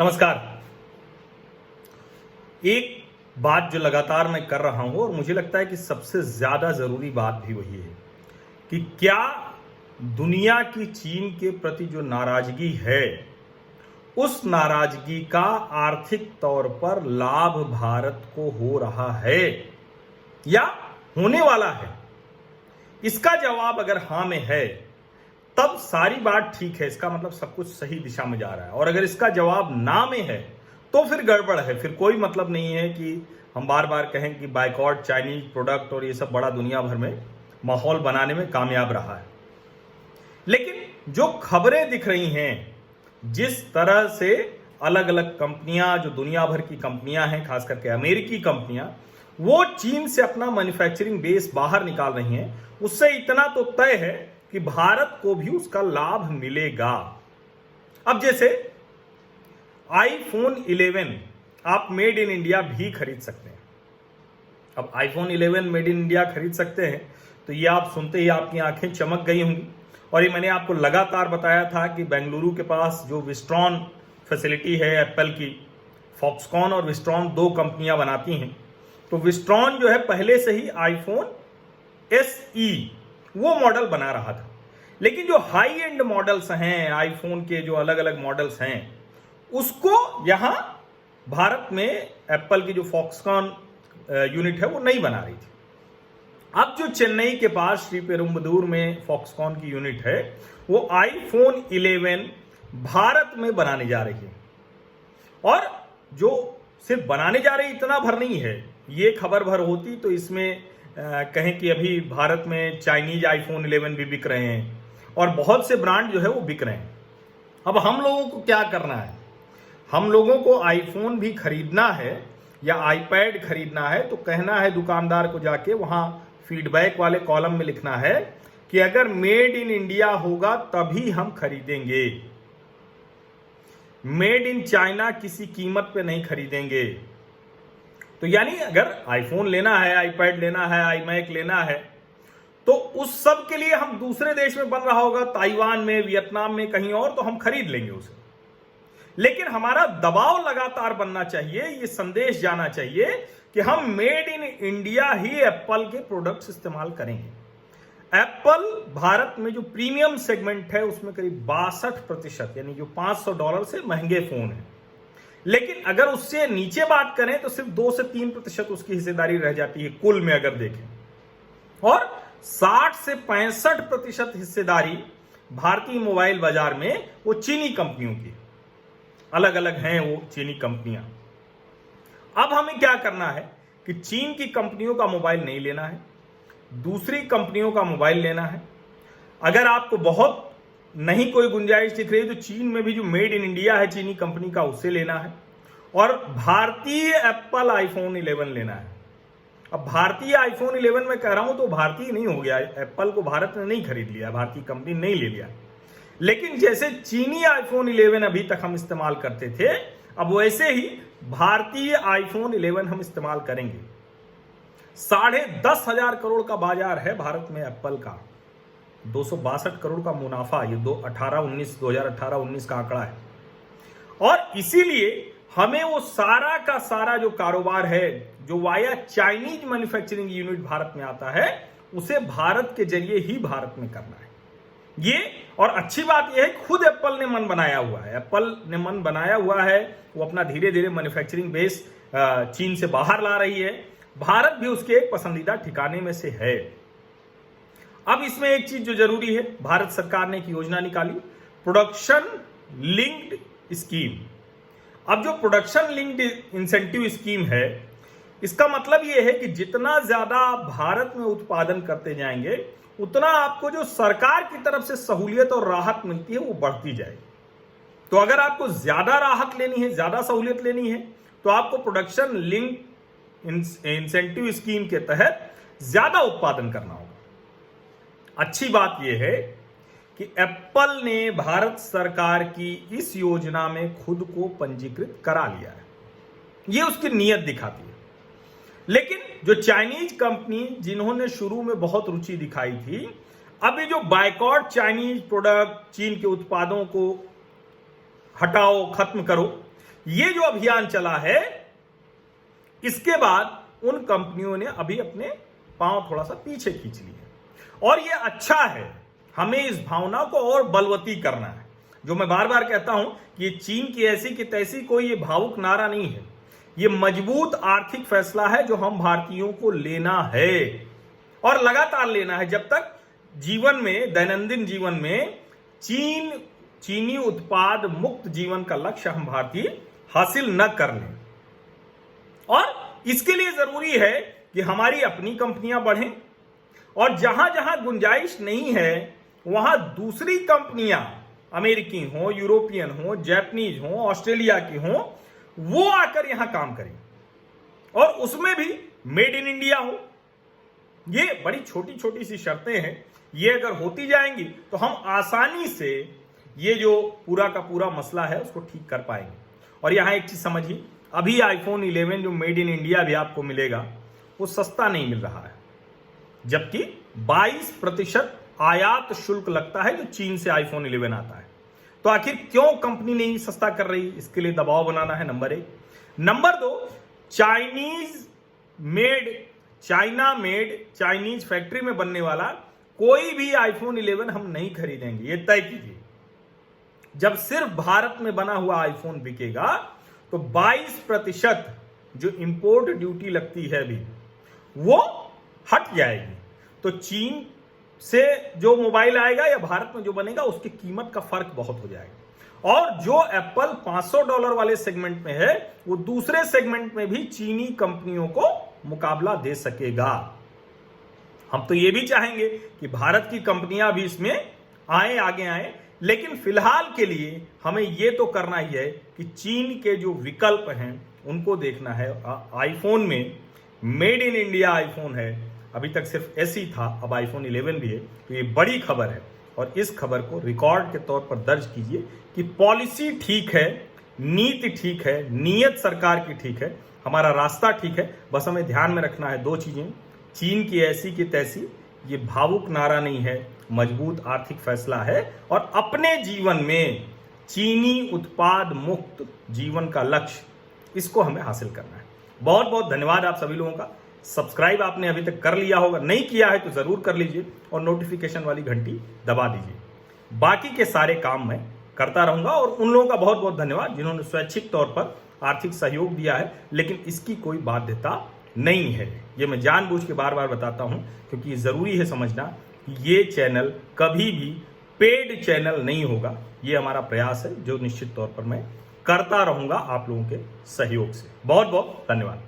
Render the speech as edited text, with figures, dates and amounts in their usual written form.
नमस्कार। एक बात जो लगातार मैं कर रहा हूं और मुझे लगता है कि सबसे ज्यादा जरूरी बात भी वही है कि क्या दुनिया की चीन के प्रति जो नाराजगी है उस नाराजगी का आर्थिक तौर पर लाभ भारत को हो रहा है या होने वाला है। इसका जवाब अगर हां में है तब सारी बात ठीक है, इसका मतलब सब कुछ सही दिशा में जा रहा है। और अगर इसका जवाब ना में है तो फिर गड़बड़ है। फिर कोई मतलब नहीं है कि हम बार बार कहें कि बायकॉट चाइनीज प्रोडक्ट और ये सब बड़ा दुनिया भर में माहौल बनाने में कामयाब रहा है। लेकिन जो खबरें दिख रही हैं, जिस तरह से अलग अलग कंपनियां, जो दुनिया भर की कंपनियां हैं, खास करके अमेरिकी कंपनियां, वो चीन से अपना मैन्युफैक्चरिंग बेस बाहर निकाल रही हैं, उससे इतना तो तय है कि भारत को भी उसका लाभ मिलेगा। अब जैसे आईफोन 11 आप मेड इन इंडिया भी खरीद सकते हैं। अब आईफोन 11 मेड इन इंडिया खरीद सकते हैं तो ये आप सुनते ही आपकी आंखें चमक गई होंगी। और ये मैंने आपको लगातार बताया था कि बेंगलुरु के पास जो विस्ट्रॉन फैसिलिटी है एप्पल की, फॉक्सकॉन और विस्ट्रॉन दो कंपनियां बनाती हैं। तो विस्ट्रॉन जो है पहले से ही आईफोन SE वो मॉडल बना रहा था। लेकिन जो हाई एंड मॉडल्स हैं आईफोन के, जो अलग अलग मॉडल्स हैं, उसको यहां भारत में एप्पल की जो फॉक्सकॉन यूनिट है वो नहीं बना रही थी। अब जो चेन्नई के पास श्रीपेरुम्बदूर में फॉक्सकॉन की यूनिट है वो आईफोन 11 भारत में बनाने जा रही है। और जो सिर्फ बनाने जा रही इतना भर नहीं है, ये खबर भर होती तो इसमें कहें कि अभी भारत में चाइनीज आईफोन 11 भी बिक रहे हैं और बहुत से ब्रांड जो है वो बिक रहे हैं। अब हम लोगों को क्या करना है? हम लोगों को आईफोन भी खरीदना है या आईपैड खरीदना है तो कहना है दुकानदार को जाके, वहां फीडबैक वाले कॉलम में लिखना है कि अगर मेड इन इंडिया होगा तभी हम खरीदेंगे, मेड इन चाइना किसी कीमत पे नहीं खरीदेंगे। तो यानी अगर आईफोन लेना है, आईपैड लेना है, आईमैक लेना है, तो उस सब के लिए हम दूसरे देश में बन रहा होगा, ताइवान में, वियतनाम में, कहीं और, तो हम खरीद लेंगे उसे। लेकिन हमारा दबाव लगातार बनना चाहिए, ये संदेश जाना चाहिए कि हम made in India he Apple के प्रोडक्ट्स इस्तेमाल करेंगे। एप्पल भारत में जो प्रीमियम सेगमेंट है उसमें करीब 62%, यानी जो $500 से महंगे फोन है। लेकिन अगर उससे नीचे बात करें तो सिर्फ 2 से 3% उसकी हिस्सेदारी रह जाती है कुल में अगर देखें। और 60 से 65% हिस्सेदारी भारतीय मोबाइल बाजार में वो चीनी कंपनियों की, अलग अलग हैं वो चीनी कंपनियां। अब हमें क्या करना है कि चीन की कंपनियों का मोबाइल नहीं लेना है, दूसरी कंपनियों का मोबाइल लेना है। अगर आपको बहुत नहीं कोई गुंजाइश दिख रही है तो चीन में भी जो मेड इन इंडिया है चीनी कंपनी का, उससे लेना है। और भारतीय एप्पल आईफोन 11 लेना है। अब भारतीय आईफोन 11 में कह रहा हूं तो भारतीय नहीं हो गया, एप्पल को भारत ने नहीं खरीद लिया, भारतीय कंपनी नहीं ले लिया। लेकिन जैसे चीनी आईफोन 11 अभी तक हम इस्तेमाल करते थे, अब वैसे ही भारतीय आईफोन 11 हम इस्तेमाल करेंगे। 10,500 करोड़ का बाजार है भारत में एप्पल का, 262 करोड़ का मुनाफा, ये 2018-19 का आंकड़ा है। और इसीलिए हमें वो सारा का सारा जो कारोबार है जो via Chinese manufacturing unit Bharat में आता है, उसे भारत के जरिए ही भारत में करना है ये। और अच्छी बात यह है खुद एप्पल ने मन बनाया हुआ है, एप्पल ने मन बनाया हुआ है, वो अपना धीरे धीरे मैन्युफैक्चरिंग बेस चीन से बाहर ला रही है। भारत भी उसके एक पसंदीदा ठिकाने में से है। अब इसमें एक चीज जो जरूरी है, भारत सरकार ने एक योजना निकाली, प्रोडक्शन लिंक्ड स्कीम। अब जो प्रोडक्शन लिंक्ड इंसेंटिव स्कीम है, इसका मतलब यह है कि जितना ज्यादा भारत में उत्पादन करते जाएंगे उतना आपको जो सरकार की तरफ से सहूलियत और राहत मिलती है वो बढ़ती जाएगी। तो अगर आपको ज्यादा राहत लेनी है, ज्यादा सहूलियत लेनी है, तो आपको प्रोडक्शन लिंक इंसेंटिव स्कीम के तहत ज्यादा उत्पादन करना होगा। अच्छी बात यह है कि एप्पल ने भारत सरकार की इस योजना में खुद को पंजीकृत करा लिया है, यह उसकी नीयत दिखाती है। लेकिन जो चाइनीज कंपनी जिन्होंने शुरू में बहुत रुचि दिखाई थी, अब ये जो बायकॉट चाइनीज प्रोडक्ट, चीन के उत्पादों को हटाओ, खत्म करो, ये जो अभियान चला है, इसके बाद उन कंपनियों ने अभी अपने पांव थोड़ा सा पीछे खींच लिए और ये अच्छा है। हमें इस भावना को और बलवती करना है। जो मैं बार बार कहता हूं कि ये चीन की ऐसी की तैसी कोई ये भावुक नारा नहीं है, ये मजबूत आर्थिक फैसला है जो हम भारतीयों को लेना है और लगातार लेना है जब तक जीवन में, दैनंदिन जीवन में चीनी उत्पाद मुक्त जीवन का लक्ष्य हम भारतीय हासिल न कर लें। और इसके लिए जरूरी है कि हमारी अपनी कंपनियां बढ़ें और जहां जहां गुंजाइश नहीं है वहां दूसरी कंपनियां, अमेरिकी हो, यूरोपियन हो, जापानीज हो, ऑस्ट्रेलिया की हो, वो आकर यहां काम करें और उसमें भी मेड इन इंडिया हो। ये बड़ी छोटी छोटी सी शर्तें हैं, ये अगर होती जाएंगी तो हम आसानी से ये जो पूरा का पूरा मसला है उसको ठीक कर पाएंगे। और यहां एक चीज समझिए, अभी आईफोन 11 जो मेड इन इंडिया भी आपको मिलेगा वो सस्ता नहीं मिल रहा है, जबकि 22% आयात शुल्क लगता है जो चीन से आईफोन 11 आता है। तो आखिर क्यों कंपनी नहीं सस्ता कर रही? इसके लिए दबाव बनाना है, number 1। Number 2, China made Chinese factory में बनने वाला कोई भी आईफोन 11 हम नहीं खरीदेंगे, ये तय कीजिए। जब सिर्फ भारत में बना हुआ आईफोन बिकेगा तो 22% जो इंपोर्ट ड्यूटी लगती है अभी वो हट जाएगी। तो चीन से जो मोबाइल आएगा या भारत में जो बनेगा उसकी कीमत का फर्क बहुत हो जाएगा। और जो एप्पल $500 वाले सेगमेंट में है वो दूसरे सेगमेंट में भी चीनी कंपनियों को मुकाबला दे सकेगा। हम तो ये भी चाहेंगे कि भारत की कंपनियां भी इसमें आए, आगे आए, लेकिन फिलहाल के लिए हमें ये तो करना ही है कि चीन के जो विकल्प हैं उनको देखना है। आईफोन में मेड इन इंडिया आईफोन है, अभी तक सिर्फ ऐसी था, अब आईफोन 11 भी है। तो ये बड़ी खबर है और इस खबर को रिकॉर्ड के तौर पर दर्ज कीजिए कि पॉलिसी ठीक है, नीति ठीक है, नीयत सरकार की ठीक है, हमारा रास्ता ठीक है। बस हमें ध्यान में रखना है 2 चीजें, चीन की ऐसी की तैसी ये भावुक नारा नहीं है, मजबूत आर्थिक फैसला है और अपने जीवन में चीनी उत्पाद मुक्त जीवन का लक्ष्य, इसको हमें हासिल करना है। बहुत बहुत धन्यवाद आप सभी लोगों का। सब्सक्राइब आपने अभी तक कर लिया होगा, नहीं किया है तो जरूर कर लीजिए और नोटिफिकेशन वाली घंटी दबा दीजिए। बाकी के सारे काम मैं करता रहूंगा और उन लोगों का बहुत बहुत धन्यवाद जिन्होंने स्वैच्छिक तौर पर आर्थिक सहयोग दिया है, लेकिन इसकी कोई बाध्यता नहीं है। ये मैं जानबूझ के बार बार बताता हूं क्योंकि जरूरी है समझना कि ये चैनल कभी भी पेड चैनल नहीं होगा। ये हमारा प्रयास है जो निश्चित तौर पर मैं करता रहूंगा आप लोगों के सहयोग से। बहुत बहुत धन्यवाद।